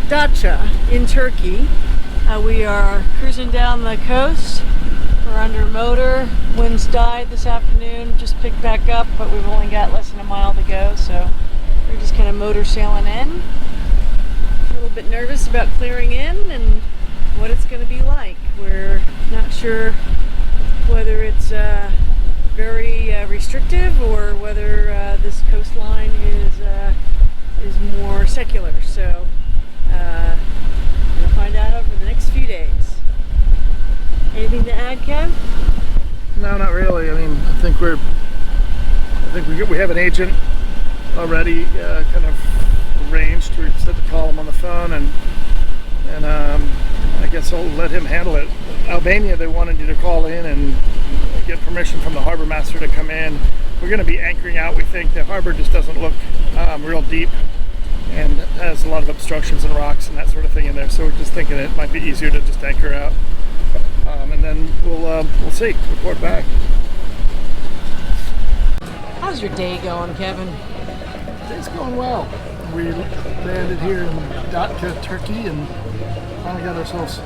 Datca in Turkey. We are cruising down the coast. We're under motor. Winds died this afternoon. Just picked back up, but we've only got less than a mile to go, so we're just kind of motor sailing in. A little bit nervous about clearing in and what it's going to be like. We're not sure whether it's very restrictive or whether this coastline is more secular. So we'll find out over the next few days. Anything to add, Kev? No, not really. I mean, I think we have an agent already kind of arranged. We just have to call him on the phone, and I guess I'll let him handle it. Albania, they wanted you to call in and get permission from the harbor master to come in. We're going to be anchoring out. We think the harbor just doesn't look real deep and has a lot of obstructions and rocks and that sort of thing in there. So we're just thinking it might be easier to just anchor out, and then we'll see. Report back. How's your day going, Kevin? It's going well. We landed here in Datca, Turkey, and finally got ourselves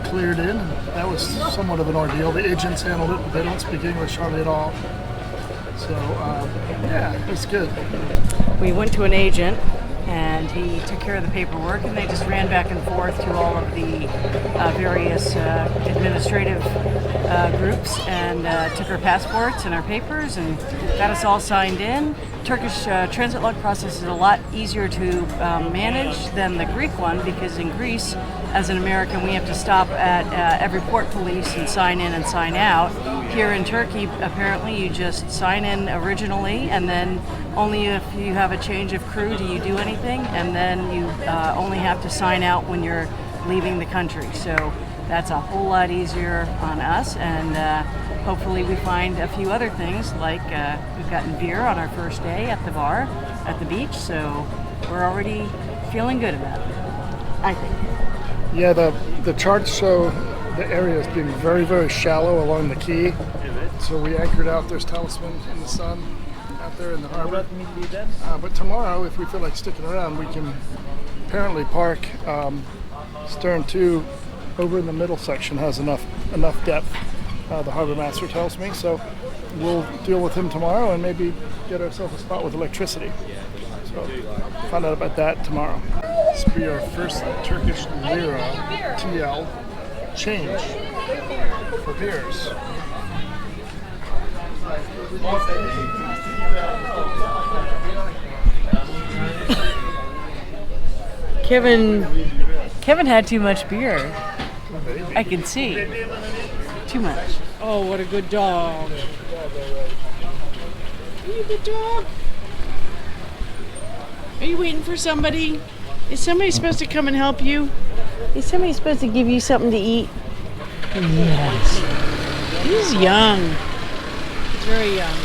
cleared in. And that was somewhat of an ordeal. The agents handled it, but they don't speak English hardly at all. So, yeah, it was good. We went to an agent, and he took care of the paperwork, and they just ran back and forth to all of the various administrative groups and took our passports and our papers and got us all signed in. Turkish transit log process is a lot easier to manage than the Greek one, because in Greece, as an American, we have to stop at every port police and sign in and sign out. Here in Turkey, apparently you just sign in originally, and then only if you have a change of crew do you do anything, and then you only have to sign out when you're leaving the country. So that's a whole lot easier on us, and hopefully we find a few other things, like we've gotten beer on our first day at the bar at the beach, so we're already feeling good about it, I think. Yeah, the charts show the area as being very, very shallow along the quay. So we anchored out. There's Talisman in the sun out there in the harbor. But tomorrow, if we feel like sticking around, we can apparently park stern 2 over in the middle section has enough depth. The harbor master tells me. So we'll deal with him tomorrow and maybe get ourselves a spot with electricity. So find out about that tomorrow. This will be our first Turkish lira TL change for beers. Kevin had too much beer. I can see. Too much. Oh, what a good dog. Are you a good dog? Are you waiting for somebody? Is somebody supposed to come and help you? Is somebody supposed to give you something to eat? Yes. He's young. He's very young.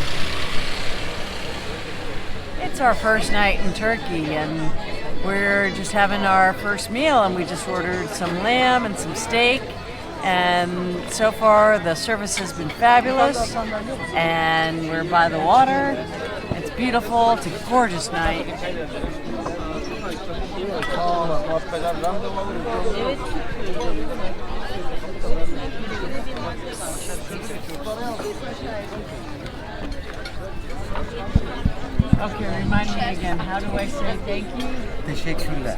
It's our first night in Turkey, and we're just having our first meal, and we just ordered some lamb and some steak. And so far the service has been fabulous, and we're by the water. It's beautiful. It's a gorgeous night. Okay, remind me again. How do I say thank you? Teşekkürler.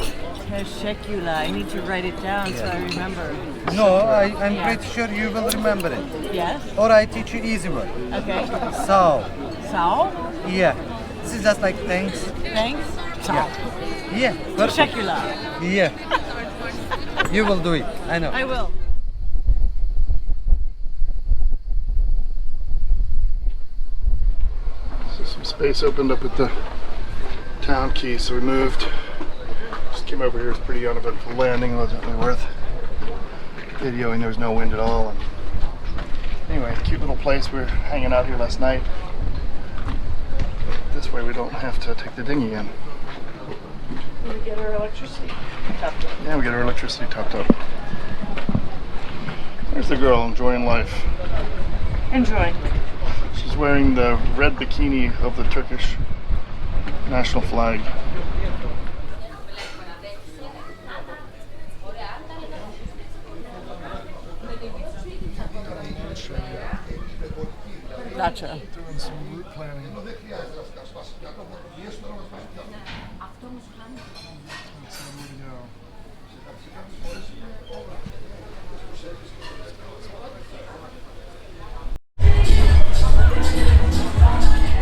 Teşekkürler. I need to write it down so I remember. No, I'm pretty sure you will remember it. Yes? Or I teach you easy word. Okay. Sağ ol. Sağ. Yeah. This is just like thanks. Thanks. Sağ. Yeah. Perfect. Teşekkürler. Yeah. You will do it. I know. I will. So some space opened up at the town quay, so we moved. Just came over here. It's pretty uneventful landing. It wasn't really worth videoing. There was no wind at all. And anyway, cute little place. We were hanging out here last night. This way we don't have to take the dinghy in. We get our electricity topped up. Yeah, we get our electricity topped up. There's the girl enjoying life. Enjoy. She's wearing the red bikini of the Turkish national flag. Gotcha. Doing some route planning. So where to go?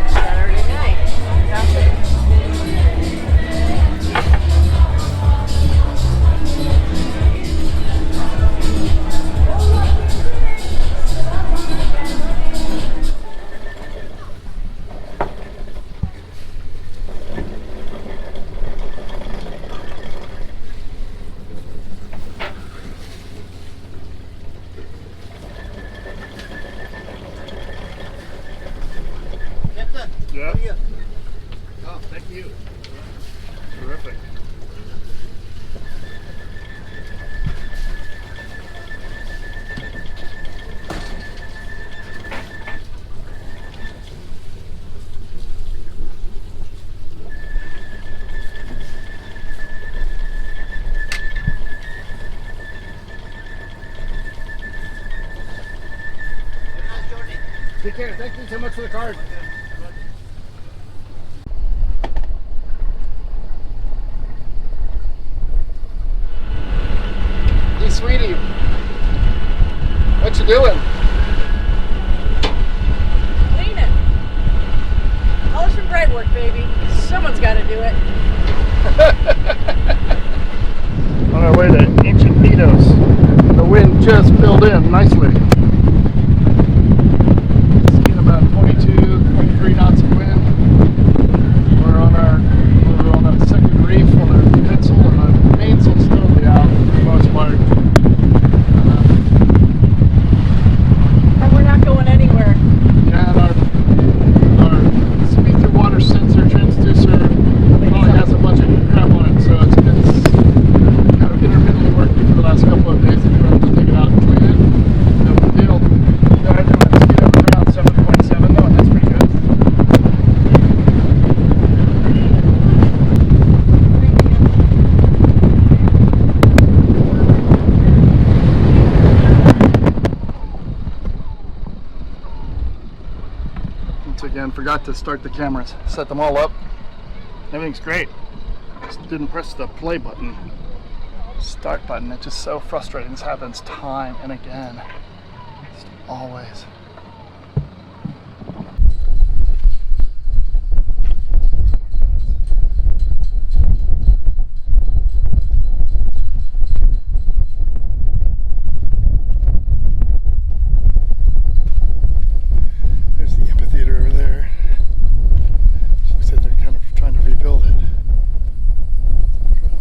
Saturday night. Yeah. Oh, thank you. Terrific. Take care. Thank you so much for the card. Hey, sweetie. What you doing? Cleaning. Polish and bright work, baby. Someone's got to do it. On our way to ancient Minos. The wind just filled in nicely. Seeing about 22, 23 knots of wind. We're on a second reef on a pencil, and the mainsail's totally out for the most part. And we're not going anywhere. Yeah, and our speed through water sensor transducer probably has a bunch of crap on it, so it's kind of intermittently working for the last couple of days. If you want to take it out and clean it, no big deal. They're doing a speed over around 7.7 though, and that's pretty good. Once again, forgot to start the cameras, set them all up. Everything's great. Just didn't press the play button, start button. It's just so frustrating. This happens time and again. Just always. There's the amphitheater over there. Looks like they're kind of trying to rebuild it. Incredible.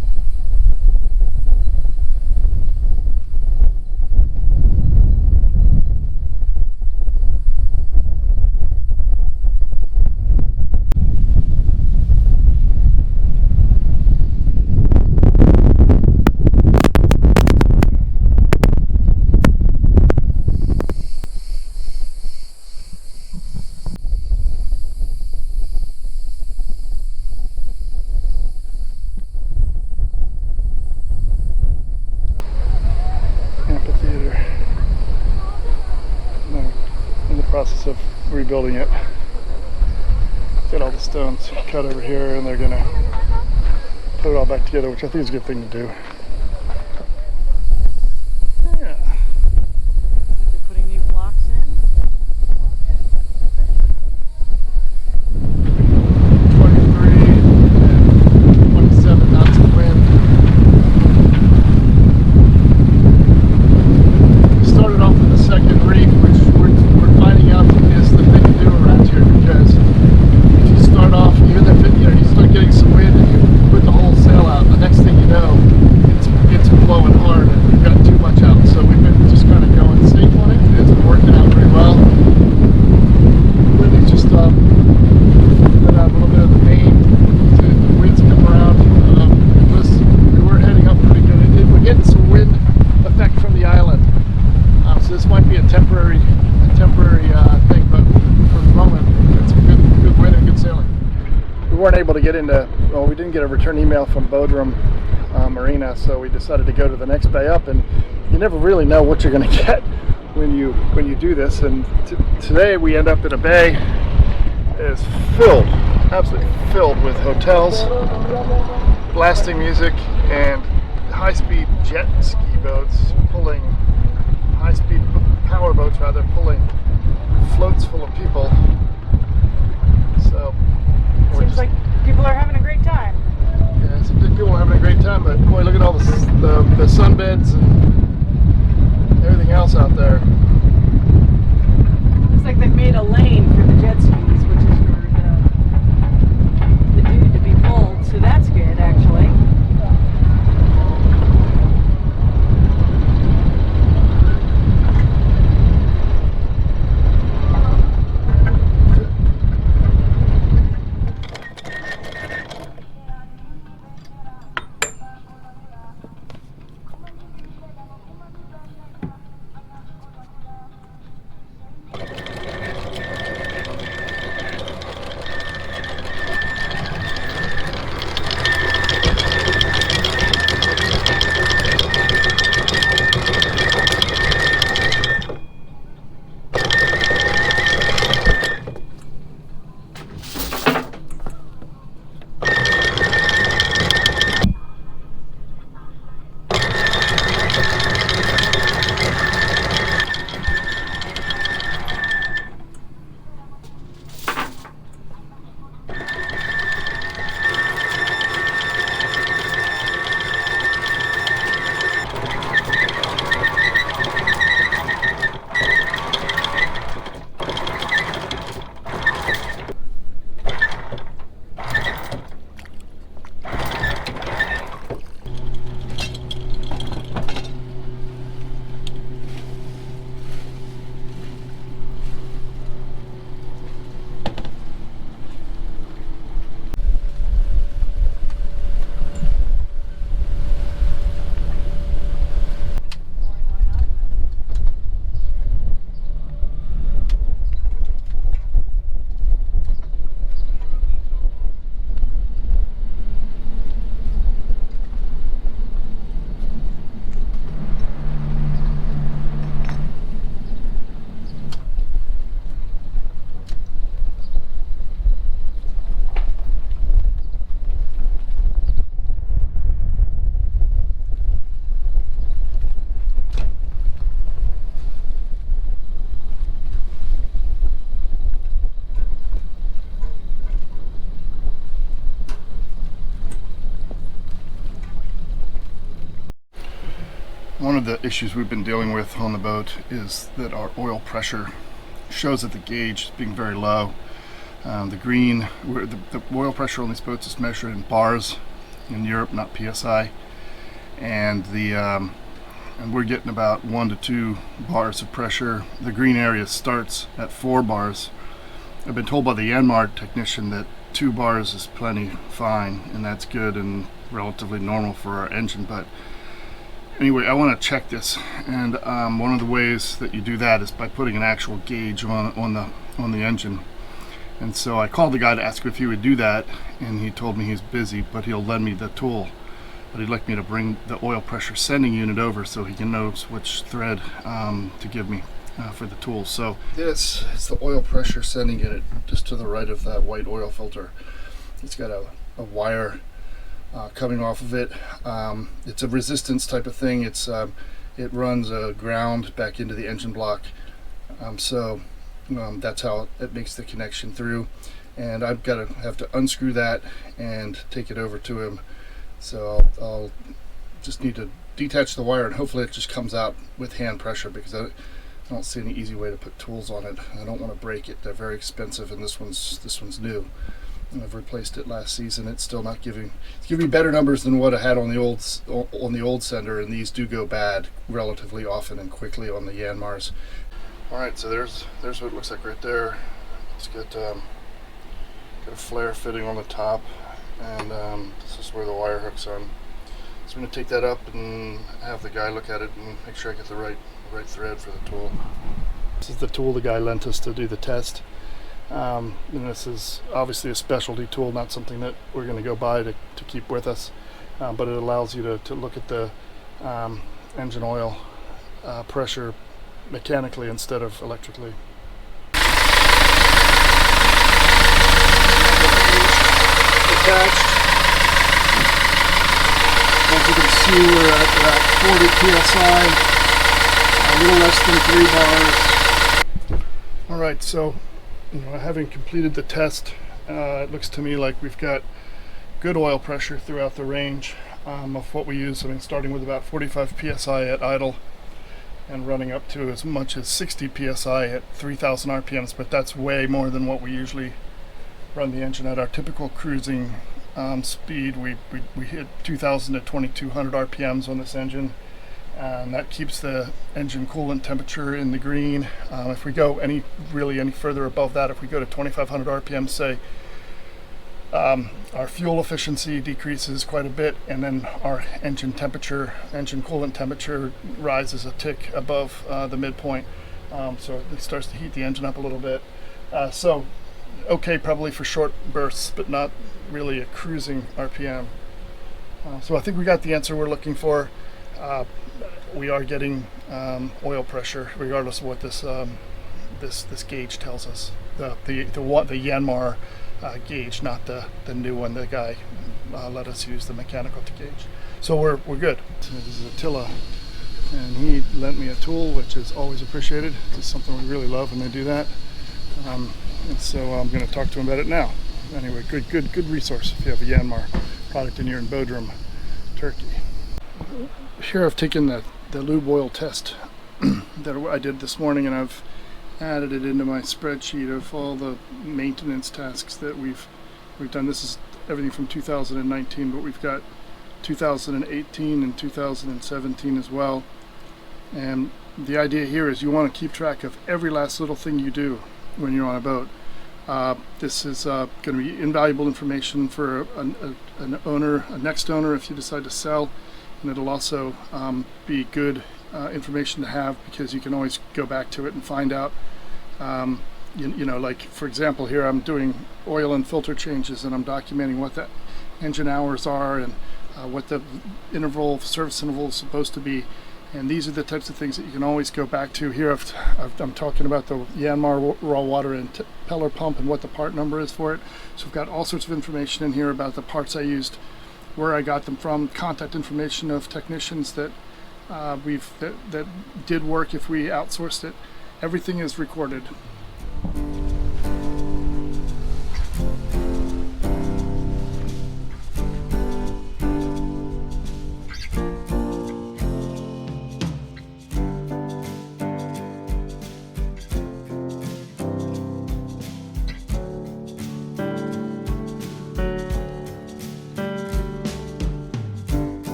Amphitheater. And they're in the process of rebuilding it. Get all the stones cut over here, and they're gonna put it all back together, which I think is a good thing to do. Yeah. They're putting new blocks in. 23 and 27 knots of wind. We started off with the second reef, which we're finding out is the thing to do around here, because if you start off, even if you start getting some wind and you put the whole sail out, the next thing you know, it's blowing hard and we've got too much out. So we've been just kind of going safe on it. It's been working out pretty well. Really just let out a little bit of the main to the winds come around. We were heading up pretty good. We're getting some wind effect from the island. So this might be a temporary thing, but for the moment, it's a good wind and good sailing. We weren't able to get into, well, we didn't get a return email from Bodrum, Marina, so we decided to go to the next bay up, and you never really know what you're going to get when you do this. And today we end up in a bay that is filled, absolutely filled with hotels, blasting music, and high-speed jet ski boats pulling, high-speed power boats rather, pulling floats full of people. So Seems like people are having a great time. yeah, some good people are having a great time, but boy, look at all the sunbeds and everything else out there. Looks like they've made a lane for the jet skis, which is for the dude to be pulled. So that's good, actually. One of the issues we've been dealing with on the boat is that our oil pressure shows that the gauge is being very low. The oil pressure on these boats is measured in bars in Europe, not PSI, and and we're getting about 1 to 2 bars of pressure. The green area starts at 4 bars. I've been told by the Yanmar technician that 2 bars is plenty fine, and that's good and relatively normal for our engine. But anyway, I want to check this, and one of the ways that you do that is by putting an actual gauge on the engine. And so I called the guy to ask if he would do that, and he told me he's busy, but he'll lend me the tool. But he'd like me to bring the oil pressure sending unit over so he can know which thread to give me for the tool. So this is the oil pressure sending unit, just to the right of that white oil filter. It's got a wire coming off of it. It's a resistance type of thing. It runs a ground back into the engine block. That's how it makes the connection through. And I've got to have to unscrew that and take it over to him. So I'll just need to detach the wire, and hopefully it just comes out with hand pressure, because I don't see any easy way to put tools on it. I don't want to break it. They're very expensive, and this one's new. And I've replaced it last season. It's still not giving better numbers than what I had on the old sender, and these do go bad relatively often and quickly on the Yanmars. All right, so there's what it looks like right there. It's got a flare fitting on the top, and this is where the wire hooks on. So I'm going to take that up and have the guy look at it and make sure I get the right thread for the tool. This is the tool the guy lent us to do the test. And this is obviously a specialty tool, not something that we're going to go buy to keep with us, but it allows you to look at the engine oil pressure mechanically instead of electrically. Attached. As you can see, we're at about 40 psi, a little less than 3 bars. All right, so having completed the test, it looks to me like we've got good oil pressure throughout the range of what we use. I mean, starting with about 45 psi at idle and running up to as much as 60 psi at 3,000 RPMs, but that's way more than what we usually run the engine at. Our typical cruising speed, we hit 2,000 to 2,200 RPMs on this engine, and that keeps the engine coolant temperature in the green. If we go any further above that, if we go to 2,500 RPM, say, our fuel efficiency decreases quite a bit, and then our engine coolant temperature rises a tick above the midpoint, so it starts to heat the engine up a little bit. So okay, probably for short bursts, but not really a cruising RPM. So I think we got the answer we're looking for. We are getting oil pressure, regardless of what this gauge tells us. The Yanmar gauge, not the new one. The guy let us use the mechanical to gauge. So we're good. This is Attila, and he lent me a tool, which is always appreciated. It's something we really love when they do that. And so I'm going to talk to him about it now. Anyway, good resource if you have a Yanmar product and you're in Bodrum, Turkey. Here I've taken the lube oil test that I did this morning, and I've added it into my spreadsheet of all the maintenance tasks that we've done. This is everything from 2019, but we've got 2018 and 2017 as well. And the idea here is you want to keep track of every last little thing you do when you're on a boat. This is going to be invaluable information for an owner, a next owner, if you decide to sell, and it'll also be good information to have, because you can always go back to it and find out. Like for example, here I'm doing oil and filter changes, and I'm documenting what the engine hours are and what the service interval is supposed to be. And these are the types of things that you can always go back to. Here I'm talking about the Yanmar raw water and impeller pump and what the part number is for it. So I've got all sorts of information in here about the parts I used, where I got them from, contact information of technicians that that did work if we outsourced it. Everything is recorded.